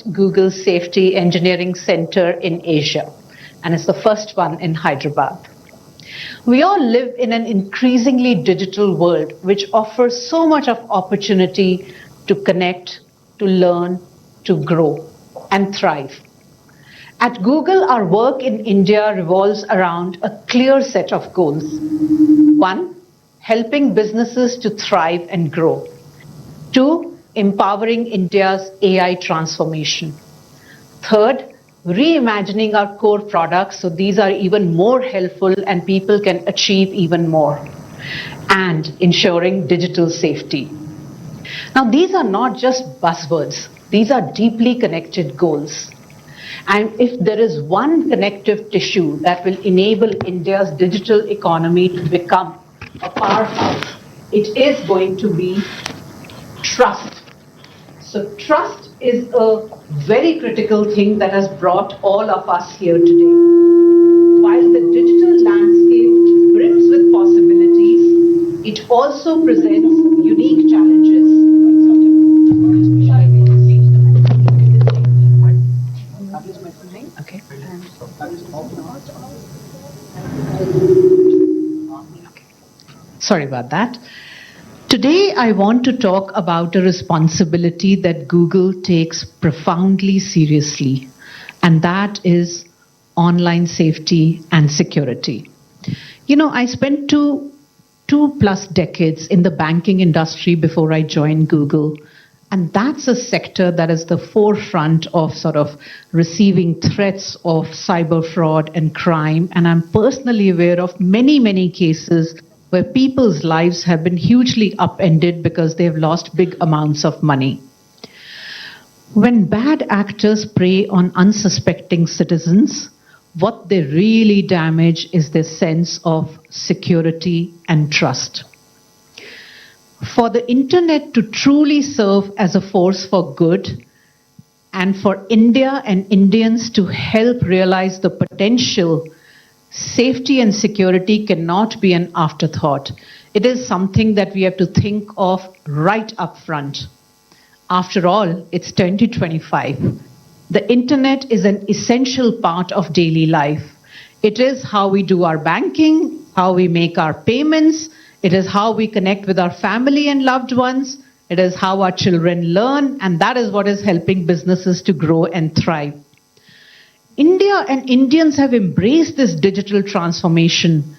Google Safety Engineering Center in Asia, and it's the first one in Hyderabad. We all live in an increasingly digital world, which offers so much of opportunity to connect, to learn, to grow, and thrive. At Google, our work in India revolves around a clear set of goals. One, helping businesses to thrive and grow. Two, empowering India's AI transformation. Third, reimagining our core products so these are even more helpful and people can achieve even more. And ensuring digital safety. Now, these are not just buzzwords. These are deeply connected goals. And if there is one connective tissue that will enable India's digital economy to become a powerhouse, it is going to be trust. So trust is a very critical thing that has brought all of us here today. While the digital landscape brims with possibilities, it also presents unique challenges. Okay. Sorry about that. Today, I want to talk about a responsibility that Google takes profoundly seriously, and that is online safety and security. You know, I spent two plus decades in the banking industry before I joined Google, and that's a sector that is the forefront of sort of receiving threats of cyber fraud and crime, and I'm personally aware of many cases where people's lives have been hugely upended because they've lost big amounts of money. When bad actors prey on unsuspecting citizens, what they really damage is their sense of security and trust. For the internet to truly serve as a force for good, and for India and Indians to help realize the potential, safety and security cannot be an afterthought. It is something that we have to think of right up front. After all, it's 2025. The internet is an essential part of daily life. It is how we do our banking, how we make our payments. It is how we connect with our family and loved ones. It is how our children learn, and that is what is helping businesses to grow and thrive. India and Indians have embraced this digital transformation,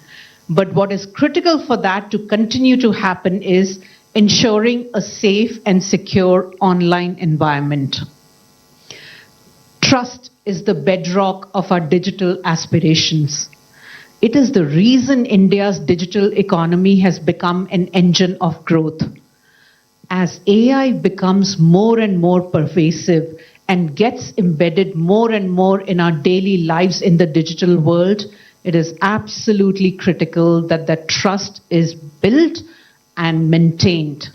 but what is critical for that to continue to happen is ensuring a safe and secure online environment. Trust is the bedrock of our digital aspirations. It is the reason India's digital economy has become an engine of growth. As AI becomes more and more pervasive and gets embedded more and more in our daily lives in the digital world, it is absolutely critical that that trust is built and maintained.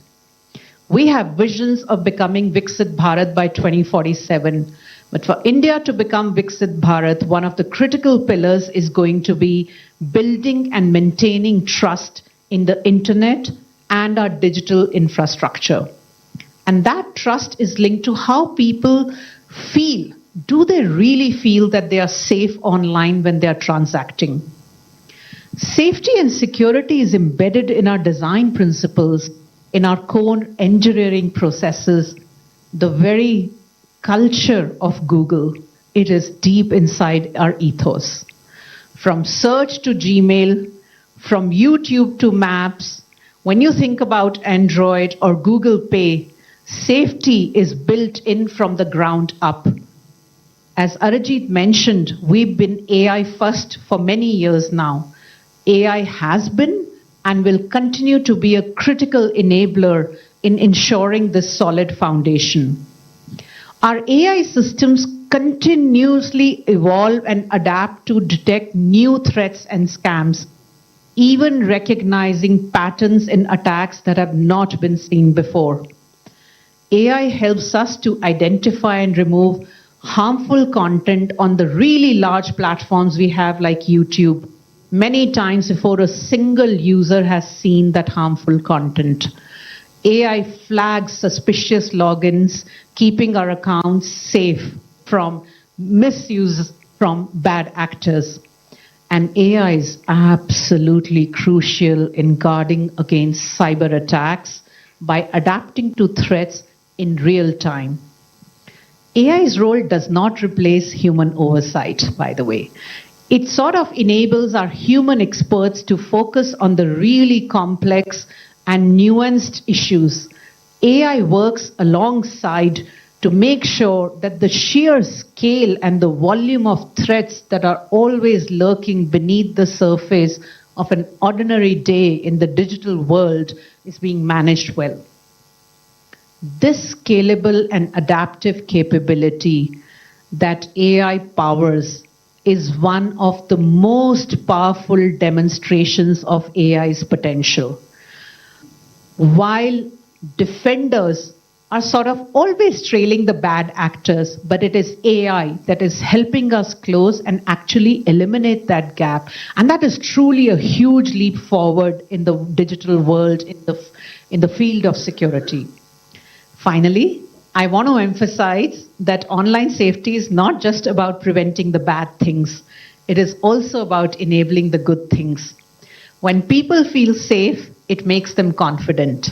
We have visions of becoming Viksit Bharat by 2047. But for India to become Viksit Bharat, one of the critical pillars is going to be building and maintaining trust in the internet and our digital infrastructure. And that trust is linked to how people feel. Do they really feel that they are safe online when they are transacting? Safety and security is embedded in our design principles, in our core engineering processes, the very culture of Google. It is deep inside our ethos. From search to Gmail, from YouTube to Maps, when you think about Android or Google Pay, safety is built in from the ground up. As Arijit mentioned, we've been AI first for many years now. AI has been and will continue to be a critical enabler in ensuring this solid foundation. Our AI systems continuously evolve and adapt to detect new threats and scams, even recognizing patterns in attacks that have not been seen before. AI helps us to identify and remove harmful content on the really large platforms we have like YouTube, many times before a single user has seen that harmful content. AI flags suspicious logins, keeping our accounts safe from misuse from bad actors. And AI is absolutely crucial in guarding against cyber attacks by adapting to threats in real time. AI's role does not replace human oversight, by the way. It sort of enables our human experts to focus on the really complex and nuanced issues. AI works alongside to make sure that the sheer scale and the volume of threats that are always lurking beneath the surface of an ordinary day in the digital world is being managed well. This scalable and adaptive capability that AI powers is one of the most powerful demonstrations of AI's potential. While defenders are sort of always trailing the bad actors, but it is AI that is helping us close and actually eliminate that gap. And that is truly a huge leap forward in the digital world, in the field of security. Finally, I want to emphasize that online safety is not just about preventing the bad things. It is also about enabling the good things. When people feel safe, it makes them confident.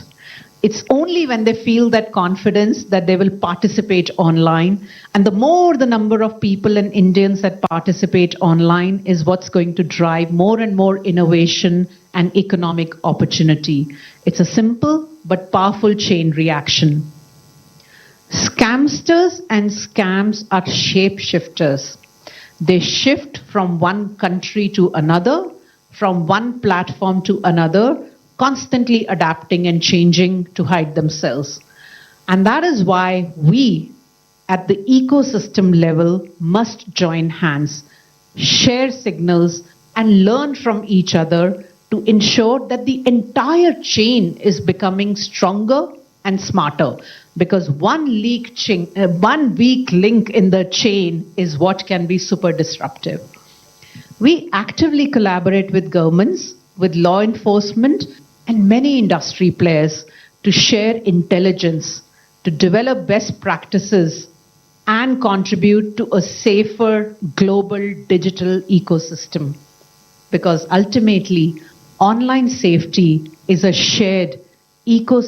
It's only when they feel that confidence that they will participate online. And the more the number of people and Indians that participate online is what's going to drive more and more innovation and economic opportunity. It's a simple but powerful chain reaction. Scamsters and scams are shapeshifters. They shift from one country to another, from one platform to another, constantly adapting and changing to hide themselves. And that is why we, at the ecosystem level, must join hands, share signals, and learn from each other to ensure that the entire chain is becoming stronger and smarter. Because one weak link in the chain is what can be super disruptive. We actively collaborate with governments, with law enforcement, and many industry players to share intelligence, to develop best practices, and contribute to a safer global digital ecosystem. Because ultimately, online safety is a shared ecosystem